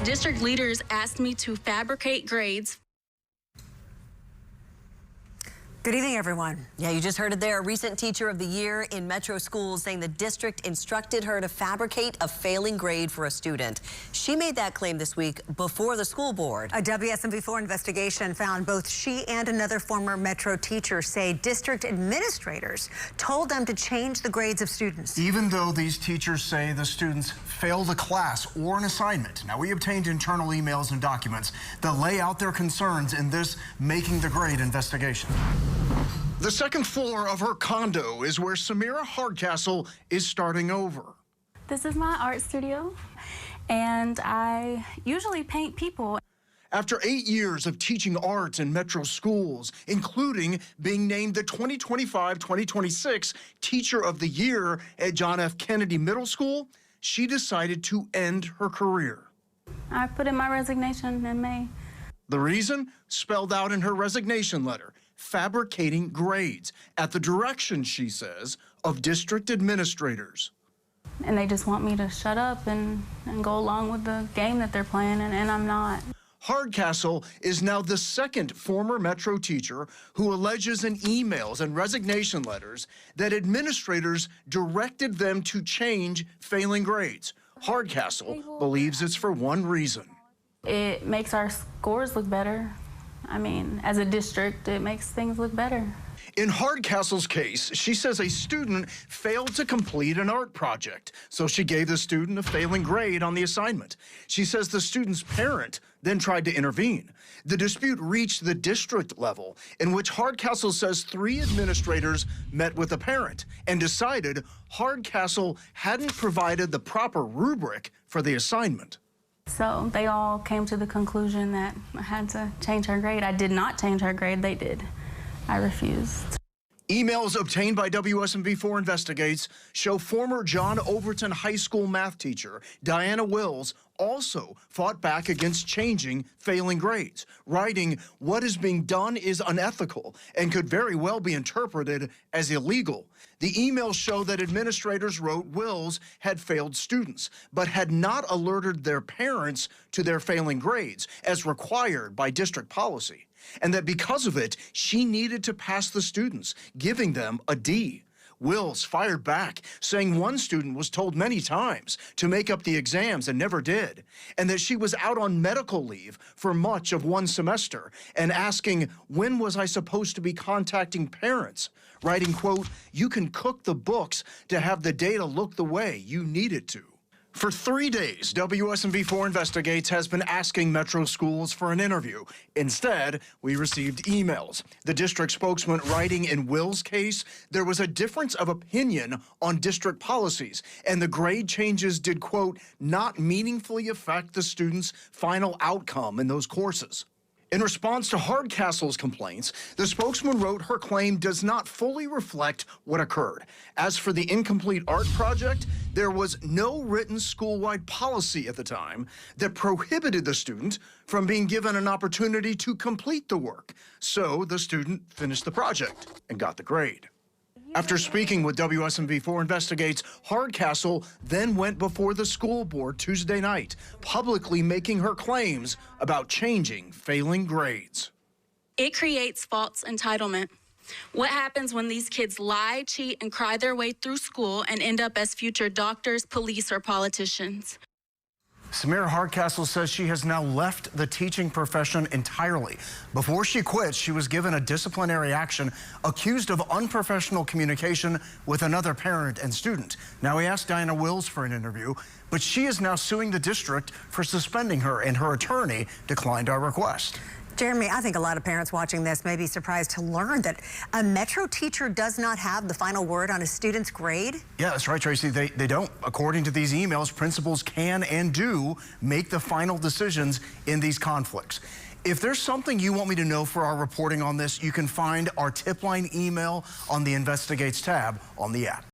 District leaders asked me to fabricate grades. Good evening, everyone. Yeah, you just heard it there. A recent teacher of the year in Metro schools saying the district instructed her to fabricate a failing grade for a student. She made that claim this week before the school board. A WSMV4 investigation found both she and another former Metro teacher say district administrators told them to change the grades of students. Even though these teachers say the students failed a class or an assignment. Now, we obtained internal emails and documents that lay out their concerns in this making the grade investigation. The second floor of her condo is where Samira Hardcastle is starting over. This is my art studio, and I usually paint people. After 8 years of teaching art in Metro schools, including being named the 2025-2026 Teacher of the Year at John F. Kennedy Middle School, she decided to end her career. I put in my resignation in May. The reason? Spelled out in her resignation letter. Fabricating grades at the direction, she says, of district administrators. And they just want me to shut up and go along with the game that they're playing, and I'm not. Hardcastle is now the second former Metro teacher who alleges in emails and resignation letters that administrators directed them to change failing grades. Hardcastle believes it's for one reason. It makes our scores look better. I mean, as a district, it makes things look better. In Hardcastle's case, she says a student failed to complete an art project, so she gave the student a failing grade on the assignment. She says the student's parent then tried to intervene. The dispute reached the district level, in which Hardcastle says 3 administrators met with the parent and decided Hardcastle hadn't provided the proper rubric for the assignment. So they all came to the conclusion that I had to change her grade. I did not change her grade, they did. I refused. Emails obtained by WSMV4 Investigates show former John Overton High School math teacher Diana Wills also fought back against changing failing grades, writing, "What is being done is unethical and could very well be interpreted as illegal." The emails show that administrators wrote Wills had failed students, but had not alerted their parents to their failing grades as required by district policy, and that because of it, she needed to pass the students, giving them a D. Wills fired back, saying one student was told many times to make up the exams and never did, and that she was out on medical leave for much of one semester, and asking, when was I supposed to be contacting parents? Writing, quote, "You can cook the books to have the data look the way you need it to." For 3 days, WSMV4 Investigates has been asking Metro schools for an interview. Instead, we received emails. The district spokesman writing in Will's case, there was a difference of opinion on district policies, and the grade changes did, quote, "not meaningfully affect the student's final outcome in those courses." In response to Hardcastle's complaints, the spokesman wrote her claim does not fully reflect what occurred. As for the incomplete art project, there was no written school-wide policy at the time that prohibited the student from being given an opportunity to complete the work. So the student finished the project and got the grade. After speaking with WSMV4 Investigates, Hardcastle then went before the school board Tuesday night, publicly making her claims about changing failing grades. It creates false entitlement. What happens when these kids lie, cheat, and cry their way through school and end up as future doctors, police, or politicians? Samira Hardcastle says she has now left the teaching profession entirely. Before she quit, she was given a disciplinary action accused of unprofessional communication with another parent and student. Now, we asked Diana Wills for an interview, but she is now suing the district for suspending her, and her attorney declined our request. Jeremy, I think a lot of parents watching this may be surprised to learn that a Metro teacher does not have the final word on a student's grade. Yeah, that's right, Tracy. They don't. According to these emails, principals can and do make the final decisions in these conflicts. If there's something you want me to know for our reporting on this, you can find our tip line email on the Investigates tab on the app.